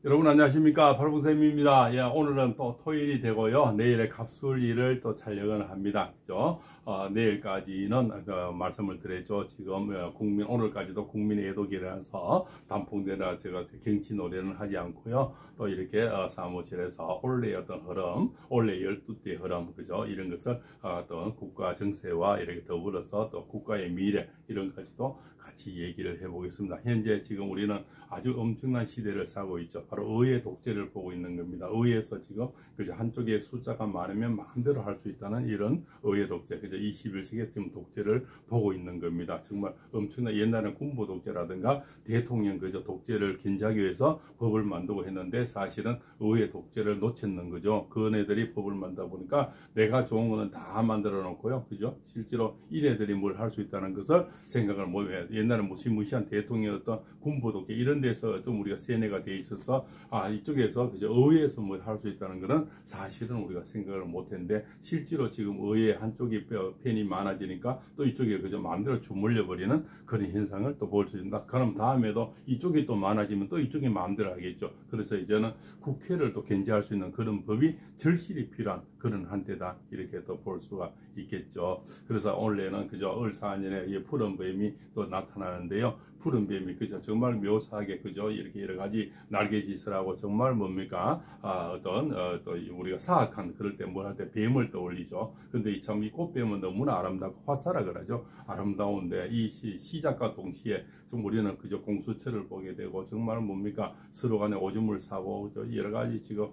여러분 안녕하십니까, 팔봉쌤입니다. 예, 오늘은 또 토요일이 되고요. 내일의 갑술일을 또 촬영을 합니다. 그죠? 내일까지는 말씀을 드렸죠. 지금 오늘까지도 국민의 애도기라서 단풍대나 제가 경치 노래는 하지 않고요. 또 이렇게 사무실에서 올해의 어떤 흐름, 올해 12대 흐름, 그죠? 이런 것을 어떤 국가 정세와 이렇게 더불어서 또 국가의 미래 이런 것도 같이 얘기를 해보겠습니다. 현재 지금 우리는 아주 엄청난 시대를 살고 있죠. 바로 의회 독재를 보고 있는 겁니다. 의회에서 지금 그저 한쪽에 숫자가 많으면 마음대로 할 수 있다는 이런 의회 독재, 그저 21세기 지금 독재를 보고 있는 겁니다. 정말 엄청난, 옛날에는 군부 독재라든가 대통령 그저 독재를 견제하기 위해서 법을 만들고 했는데 사실은 의회 독재를 놓쳤는 거죠. 그네들이 법을 만들다 보니까 내가 좋은 거는 다 만들어 놓고요. 그죠? 실제로 이네들이 뭘 할 수 있다는 것을 생각을 못해요. 옛날에 무시무시한 대통령이었던 군부 독재 이런 데서 좀 우리가 세뇌가 돼 있어서 이쪽에서 그저 의회에서 뭐 할 수 있다는 것은 사실은 우리가 생각을 못했는데 실제로 지금 의회 한쪽이 팬이 많아지니까 또 이쪽에 그저 마음대로 주물려 버리는 그런 현상을 또 볼 수 있다. 그럼 다음에도 이쪽이 또 많아지면 또 이쪽이 마음대로 하겠죠. 그래서 이제는 국회를 또 견제할 수 있는 그런 법이 절실히 필요한 그런 한때다 이렇게 또 볼 수가 있겠죠. 그래서 원래는 그저 을사년에 푸른 뱀이 또 나타나는데요. 푸른 뱀이 그저 정말 묘사하게 그저 이렇게 여러 가지 날개짓을 하고 정말 뭡니까 또 우리가 사악한 그럴 때 뭘 할 때 뱀을 떠올리죠. 근데 참 이 꽃뱀은 너무나 아름답고 화사라 그러죠. 아름다운데 이 시작과 동시에 좀 우리는 그저 공수처를 보게 되고 정말 뭡니까 서로 간에 오줌을 싸고 여러 가지 지금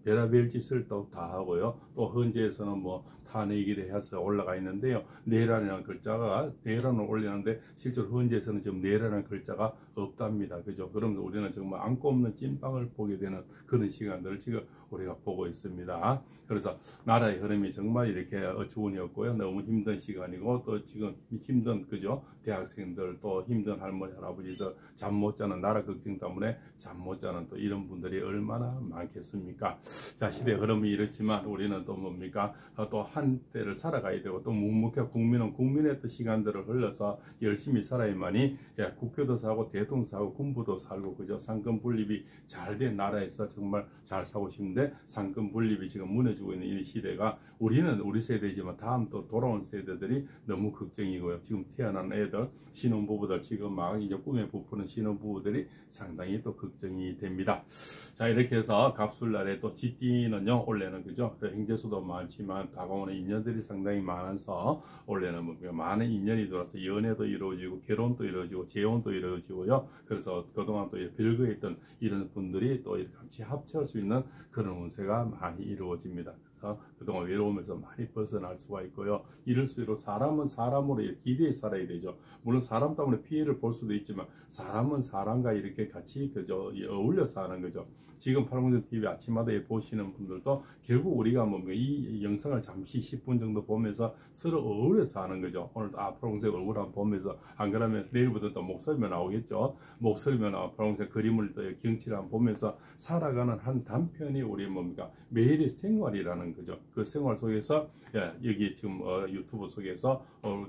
별의별 짓을 또 다 하고요. 또 헌재에서는 뭐 탄핵이래 해서 올라가 있는데요. 내라는 글자가 내란을 올리는데 실제로 헌재에서는 지금 내라는 글자가 없답니다. 그죠? 그럼 우리는 정말 안고 없는 찐빵을 보게 되는 그런 시간들을 지금 우리가 보고 있습니다. 그래서 나라의 흐름이 정말 이렇게 어처구니없고요. 너무 힘든 시간이고 또 지금 힘든 그죠? 대학생들 또 힘든 할머니 할아버지들 잠 못 자는 나라 걱정 때문에 잠 못 자는 또 이런 분들이 얼마나 많겠습니까? 자, 시대 흐름이 이렇지만 우리는 또 뭡니까? 또 한때를 살아가야 되고 또 묵묵히 국민은 국민의 또 시간들을 흘러서 열심히 살아야만이 국회도 살고 대통령 살고 군부도 살고 그죠? 상권 분립이 잘 된 나라에서 정말 잘 살고 싶은데 상권 분립이 지금 무너지고 있는 이 시대가 우리는 우리 세대지만 다음 또 돌아온 세대들이 너무 걱정이고요. 지금 태어난 애들 신혼부부들 지금 막 이제 꿈에 부푸는 신혼부부들이 상당히 또 걱정이 됩니다. 자, 이렇게 해서 갑술날에 또 쥐띠는요 원래는 그죠? 행재수도 많지만 다가오는 인연들이 상당히 많아서 원래는 뭐 많은 인연이 들어서 연애도 이루어지고 결혼도 이루어지고 재혼도 이루어지고요. 그래서 그동안 또 별거했던 이런 분들이 또 이렇게 같이 합쳐할 수 있는 그런 운세가 많이 이루어집니다. 그래서 그동안 외로움에서 많이 벗어날 수가 있고요. 이럴수록 사람은 사람으로 기대해 살아야 되죠. 물론 사람 때문에 피해를 볼 수도 있지만 사람은 사람과 이렇게 같이 그저 어울려 사는 거죠. 지금 팔공정 TV 아침마다 보시는 분들도 결국 우리가 이 영상을 잠시 10분 정도 보면서 서로 어울려서 하는 거죠. 오늘도 팔공색 얼굴 한번 보면서 안 그러면 내일부터 또 목소리만 나오겠죠. 목소리만 나와 팔공색 그림을 또 경치를 한번 보면서 살아가는 한 단편이 우리 매일의 생활이라는 거죠. 그 생활 속에서 여기 지금 유튜브 속에서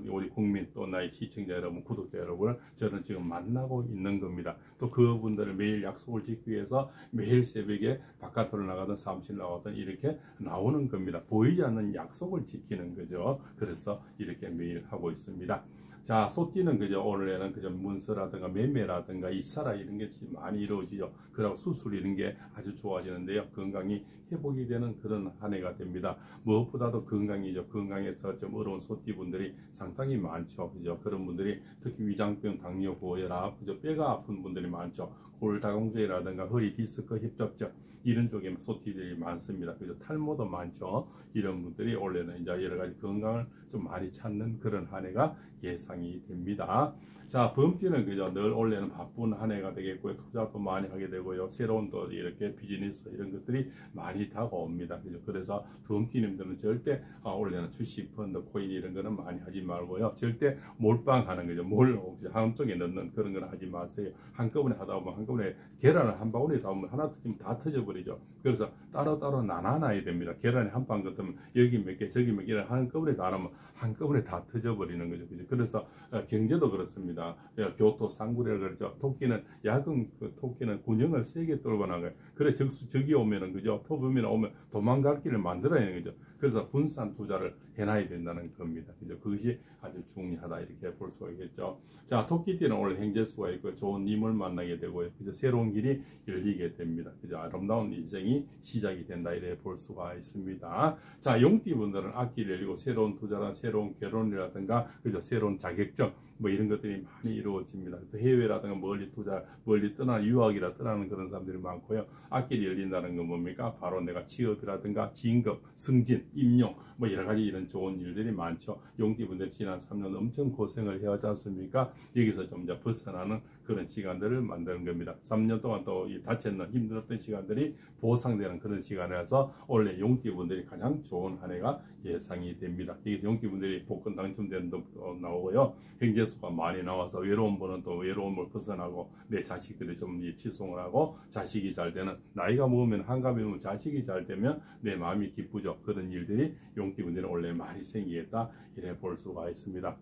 우리 국민 또 나의 시청자 여러분 구독자 여러분을 저는 지금 만나고 있는 겁니다. 또 그분들을 매일 약속을 지키기 위해서 매일 새벽에 바깥으로 나가든 사무실 나가든 이렇게 나오는 겁니다. 보이지 않는 약속을 지키는 거죠. 그래서 이렇게 매일 하고 있습니다. 자, 소띠는 그저 원래는 그저 문서라든가 매매라든가 이사라 이런 게 많이 이루어지죠. 그리고 수술 이런 게 아주 좋아지는데요. 건강이 회복이 되는 그런 한 해가 됩니다. 무엇보다도 건강이죠. 건강에서 좀 어려운 소띠 분들이 상당히 많죠. 그죠? 그런 분들이 특히 위장병, 당뇨, 고혈압, 그죠? 뼈가 아픈 분들이 많죠. 골다공증이라든가 허리 디스크, 협접증 이런 쪽에 소띠들이 많습니다. 그죠? 탈모도 많죠. 이런 분들이 원래는 이제 여러 가지 건강을 좀 많이 찾는 그런 한 해가 예상이 됩니다. 자, 범띠는 그죠? 늘 원래는 바쁜 한 해가 되겠고요. 투자도 많이 하게 되고요. 새로운 또 이렇게 비즈니스 이런 것들이 많이 다가옵니다. 그죠? 그래서 범띠님들은 절대 원래는 주식, 펀드, 코인 이런 거는 많이 하지 말고요. 절대 몰빵하는 거죠. 한쪽에 넣는 그런 거는 하지 마세요. 한꺼번에 하다 보면 한꺼번에 계란을 한 바구니에 담으면 하나 터지면 다 터져버리죠. 그래서 따로따로 나눠놔야 됩니다. 계란이 한 방 같으면 여기 몇 개, 저기 몇 개를 한꺼번에 다 넣으면 한꺼번에 다 터져버리는 거죠. 그죠? 그래서 그래서 경제도 그렇습니다. 교토 상구례를 그러죠. 토끼는 야근 토끼는 군형을 세게 떨고 나가요. 그래 적이 오면은 그죠. 표범이 오면 도망갈 길을 만들어야 하는 거죠. 그래서 분산 투자를 해놔야 된다는 겁니다. 그죠? 그것이 아주 중요하다 이렇게 볼 수가 있겠죠. 자, 토끼띠는 오늘 행재수가 있고 좋은 님을 만나게 되고요. 그죠? 새로운 길이 열리게 됩니다. 그죠? 아름다운 인생이 시작이 된다 이렇게 볼 수가 있습니다. 자, 용띠분들은 앞길이 열리고 새로운 투자나 새로운 결혼이라든가 그죠? 새로운 자격증 뭐 이런 것들이 많이 이루어집니다. 또 해외라든가 멀리 투자, 멀리 떠나 유학이라 떠나는 그런 사람들이 많고요. 앞길이 열린다는 건 뭡니까? 바로 내가 취업이라든가 진급, 승진, 임용 뭐 여러 가지 이런 좋은 일들이 많죠. 용띠분들 지난 3년 엄청 고생을 해왔지 않습니까? 여기서 좀 이제 벗어나는 그런 시간들을 만드는 겁니다. 3년 동안 또 다쳤는 힘들었던 시간들이 보상되는 그런 시간이라서 원래 용띠분들이 가장 좋은 한 해가 예상이 됩니다. 여기서 용띠분들이 복권 당첨되는 것도 나오고요. 행재수가 많이 나와서 외로운 분은 또 외로움을 벗어나고 내 자식들이 좀 치송을 하고 자식이 잘 되는 나이가 먹으면 한갑이 오면 자식이 잘 되면 내 마음이 기쁘죠. 그런 일들이 용띠분들은 원래 많이 생기겠다 이래 볼 수가 있습니다.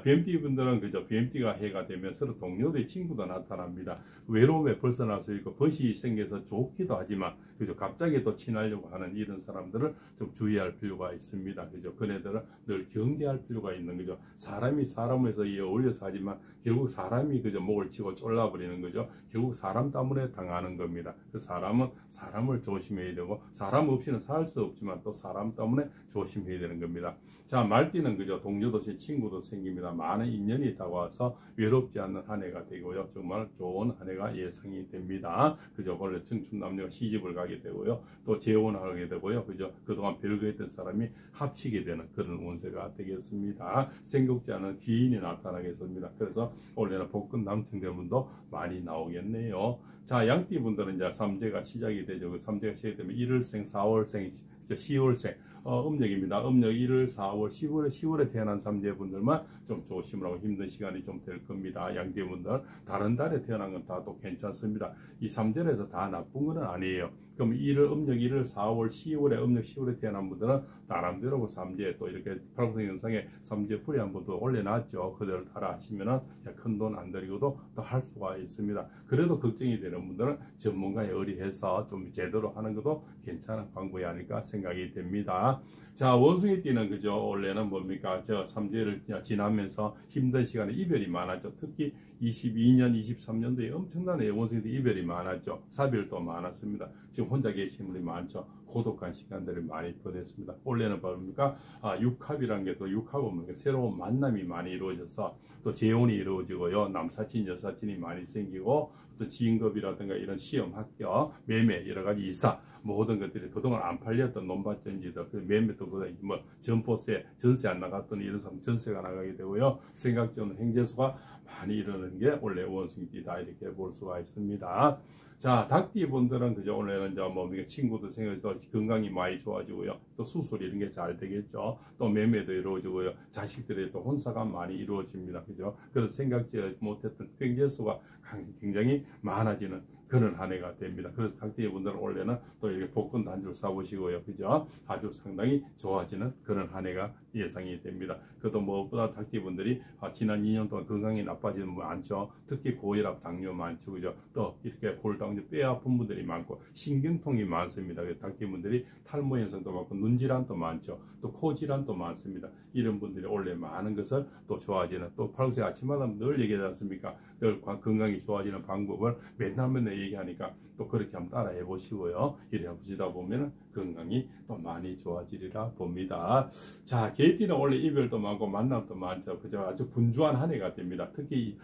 뱀띠 분들은 그저 뱀띠가 해가 되면 서로 동료들의 친구도 나타납니다. 외로움에 벗어날 수 있고 벗이 생겨서 좋기도 하지만 그저 갑자기 또 친하려고 하는 이런 사람들을 좀 주의할 필요가 있습니다. 그죠? 그네들은 늘 경계할 필요가 있는 거죠. 사람이 사람에서 어울려서 하지만 결국 사람이 그저 목을 치고 쫄라버리는 거죠. 결국 사람 때문에 당하는 겁니다. 그 사람은 사람을 조심해야 되고 사람 없이는 살 수 없지만 또 사람 때문에 조심해야 되는 겁니다. 자, 말띠는 그저 동료도 친구도 생깁니다. 많은 인연이 다가와서 외롭지 않는 한 해가 되고요. 정말 좋은 한 해가 예상이 됩니다. 그저 원래 청춘 남녀가 시집을 가게 되고요. 또 재혼하게 되고요. 그저 그동안 별거했던 사람이 합치게 되는 그런 운세가 되겠습니다. 생각지 않은 귀인이 나타나겠습니다. 그래서 올해는 복권 당첨된 분도 많이 나오겠네요. 자, 양띠 분들은 이제 삼재가 시작이 되죠. 그 삼재가 시작되면 1월생, 4월생, 10월생 음력입니다. 음력 1월, 4월, 10월에 태어난 삼재분들만 좀 조심을 하고 힘든 시간이 좀 될 겁니다. 양띠분들 다른 달에 태어난 건 다 또 괜찮습니다. 이 삼재에서 다 나쁜 건 아니에요. 그럼 1월 음력 1월, 4월, 10월에 음력 10월에 태어난 분들은 나름대로 그 삼재 또 이렇게 팔굽생 현상에 삼재 풀이 한 번도 올려놨죠. 그대로 따라 하시면은 큰 돈 안 들이고도 또 할 수가 있습니다. 그래도 걱정이 되는 분들은 전문가에 의뢰해서 좀 제대로 하는 것도 괜찮은 방법이 아닐까 생각이 됩니다. 자, 원숭이띠는 그죠? 원래는 뭡니까? 저 삼재를 지나면서 힘든 시간에 이별이 많았죠. 특히 22년, 23년도에 엄청난 원숭이띠 이별이 많았죠. 사별도 많았습니다. 지금 혼자 계신 분이 많죠. 고독한 시간들을 많이 보냈습니다. 원래는 뭡니까? 육합이라는 게 또 육합은 새로운 만남이 많이 이루어져서 또 재혼이 이루어지고요. 남사친, 여사친이 많이 생기고 또 진급이라든가 이런 시험, 합격, 매매, 여러 가지 이사 모든 것들이 그동안 안 팔렸던 논밭전지들, 그 매매도 뭐 점포세, 전세 안 나갔던 이런 사람 전세가 나가게 되고요. 생각지 않은 행재수가 많이 일어나는 게 원래 원숭이띠다 이렇게 볼 수가 있습니다. 자, 닭띠 분들은 그죠? 오늘은 이제 뭐 친구도 생겨서 건강이 많이 좋아지고요. 또 수술 이런 게 잘 되겠죠. 또 매매도 이루어지고요. 자식들의 또 혼사가 많이 이루어집니다. 그죠? 그래서 생각지 못했던 횡재수가 굉장히 많아지는 그런 한 해가 됩니다. 그래서 닭띠 분들은 원래는 또 이렇게 복권 단줄 사보시고요. 그죠? 아주 상당히 좋아지는 그런 한 해가 예상이 됩니다. 그것도 무엇보다 닭띠 분들이 지난 2년 동안 건강이 나빠지는 분 많죠. 특히 고혈압, 당뇨 많죠. 그죠? 또 이렇게 골당뇨, 뼈 아픈 분들이 많고 신경통이 많습니다. 닭띠 분들이 탈모 현상도 많고 눈 질환도 많죠. 또 코 질환도 많습니다. 이런 분들이 원래 많은 것을 또 좋아지는 또 팔굽생 아침마다 늘 얘기하지 않습니까? 늘 건강이 좋아지는 방법을 맨날 얘기하니까 또 그렇게 한번 따라해 보시고요. 이래 보시다 보면 건강이 또 많이 좋아지리라 봅니다. 자, 개띠는 원래 이별도 많고 만남도 많죠. 그죠? 아주 분주한 한 해가 됩니다. 특히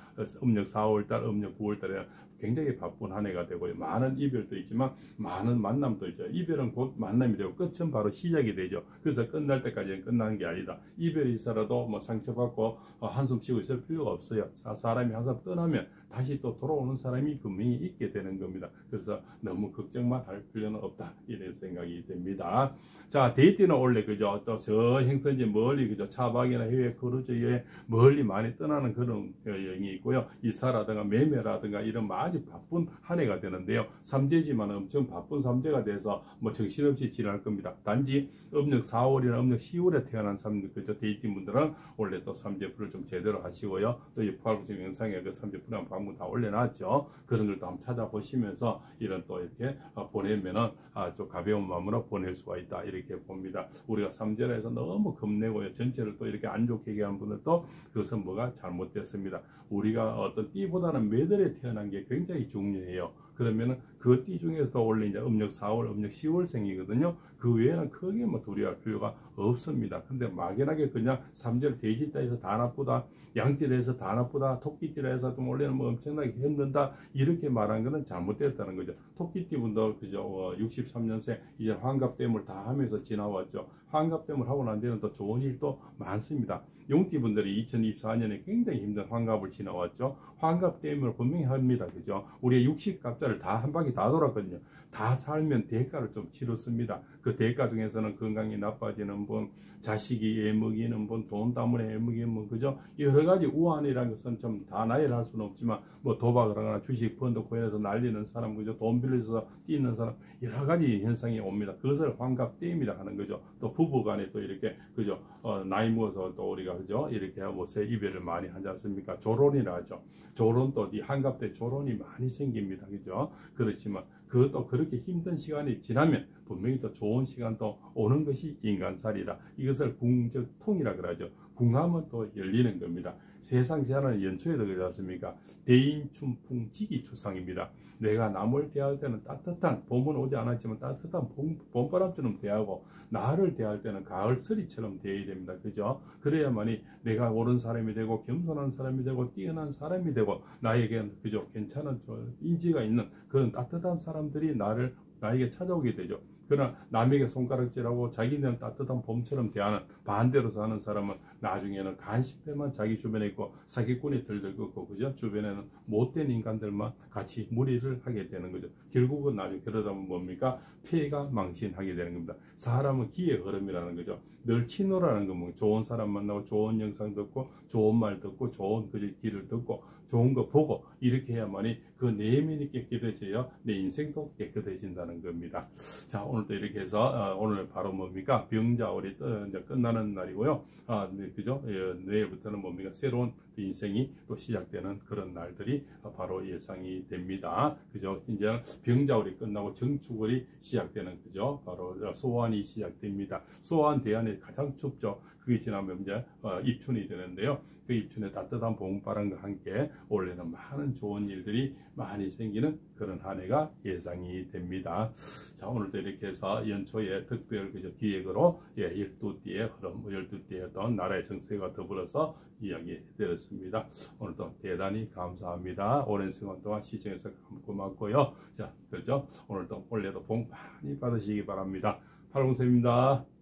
음력 4월달, 음력 9월달에 굉장히 바쁜 한 해가 되고요. 많은 이별도 있지만 많은 만남도 있죠. 이별은 곧 만남이 되고 끝은 바로 시작이 되죠. 그래서 끝날 때까지는 끝나는 게 아니다. 이별이 있어라도 뭐 상처받고 한숨 쉬고 있을 필요가 없어요. 사람이 항상 떠나면 다시 또 돌아오는 사람이 분명히 있게 됩니다. 되는 겁니다. 그래서 너무 걱정만 할 필요는 없다, 이런 생각이 됩니다. 자, 데이트는 원래 그죠, 또 저 행선지 멀리 그죠, 차박이나 해외 크루즈 여행 멀리 많이 떠나는 그런 여행이 있고요. 이사라든가 매매라든가 이런 아주 바쁜 한 해가 되는데요. 삼재지만 엄청 바쁜 삼재가 돼서 뭐 정신없이 지날 겁니다. 단지 음력 4월이나 음력 10월에 태어난 그저 데이팅 분들은 원래 또 삼재풀을 좀 제대로 하시고요. 또 이 팔부심 영상에 그 삼재풀 방문 다 올려놨죠. 그런 걸 또 한번 찾아보시면서 이런 또 이렇게 보내면은 좀 가벼운 마음으로 보낼 수가 있다, 이렇게 봅니다. 우리가 삼재라 해서 너무 겁내고요. 전체를 또 이렇게 안 좋게 얘기하는 분들도 그것은 뭐가 잘못됐습니다. 우리가 어떤 띠보다는 매달에 태어난 게 굉장히 중요해요. 그러면은 그 띠 중에서도 원래 이제 음력 4월, 음력 10월생이거든요. 그 외에는 크게 뭐 두려워할 필요가 없습니다. 근데 막연하게 그냥 삼재를 돼지띠라 해서 다 나쁘다, 양띠라 해서 다 나쁘다, 토끼띠라 해서 좀 원래는 뭐 엄청나게 힘든다, 이렇게 말한 거는 잘못됐다는 거죠. 토끼띠 분도 그죠, 63년생 이제 환갑댐을 다 하면서 지나왔죠. 환갑댐을 하고 난 뒤에는 또 좋은 일도 많습니다. 용띠 분들이 2024년에 굉장히 힘든 환갑을 지나왔죠. 환갑댐을 분명히 합니다. 그죠? 우리가 60갑자를 다 한 바퀴 다 돌았거든요. 다 살면 대가를 좀 치렀습니다. 그 대가 중에서는 건강이 나빠지는 분, 자식이 애먹이는 분, 돈 때문에 애먹이는 분, 그죠? 여러 가지 우환이라는 것은 좀 다 나열할 수는 없지만, 뭐 도박을 하거나 주식 펀드 코인에서 날리는 사람, 그죠? 돈 빌려서 뛰는 사람, 여러 가지 현상이 옵니다. 그것을 환갑댐이라 하는 거죠. 또 부부 간에 또 이렇게, 그죠? 나이 먹어서 또 우리가, 그죠? 이렇게 하고 새 이별을 많이 하지 않습니까? 조론이라 하죠. 조론도 이 환갑 때 조론이 많이 생깁니다. 그죠? 그렇지만 그것도 그렇게 힘든 시간이 지나면 분명히 또 좋은 시간도 오는 것이 인간살이라, 이것을 궁적통이라 그러죠. 궁하면 또 열리는 겁니다. 세상 제한은 연초에도 그러지 않습니까? 대인춘풍 지기초상입니다. 내가 남을 대할 때는 따뜻한, 봄은 오지 않았지만 따뜻한 봄바람처럼 대하고, 나를 대할 때는 가을서리처럼 대해야 됩니다. 그죠? 그래야만이 내가 옳은 사람이 되고 겸손한 사람이 되고 뛰어난 사람이 되고 나에게 그죠, 괜찮은 인지가 있는 그런 따뜻한 사람들이 나에게 찾아오게 되죠. 그러나 남에게 손가락질하고 자기는 따뜻한 봄처럼 대하는, 반대로 사는 사람은 나중에는 간신배만 자기 주변에 있고 사기꾼이 들들 긋고, 그죠? 주변에는 못된 인간들만 같이 무리를 하게 되는 거죠. 결국은 나중에 그러다 보면 뭡니까? 폐가 망신하게 되는 겁니다. 사람은 기의 흐름이라는 거죠. 늘 친노라는 건 뭐 좋은 사람 만나고 좋은 영상 듣고 좋은 말 듣고 좋은 그 길을 듣고 좋은 거 보고 이렇게 해야만이 그 내면이 깨끗해져야 내 인생도 깨끗해진다는 겁니다. 자, 오늘도 이렇게 해서 오늘 바로 뭡니까? 병자월이 이제 끝나는 날이고요. 네, 그죠? 내일부터는 뭡니까? 새로운 인생이 또 시작되는 그런 날들이 바로 예상이 됩니다. 그죠? 이제 병자월이 끝나고 정축월이 시작되는, 그죠? 바로 소환이 시작됩니다. 소환 대안이 가장 춥죠. 그게 지나면 이제 입춘이 되는데요. 그 입춘에 따뜻한 봄바람과 함께 올해는 많은 좋은 일들이 많이 생기는 그런 한 해가 예상이 됩니다. 자, 오늘도 이렇게 해서 연초에 특별 그저 기획으로 12띠의 흐름, 12띠의 어떤 나라의 정세가 더불어서 이야기 드렸습니다. 오늘도 대단히 감사합니다. 오랜 시간 동안 시청해서 고맙고요. 자, 그렇죠? 오늘도 올해도 복 많이 받으시기 바랍니다. 팔공쌤입니다.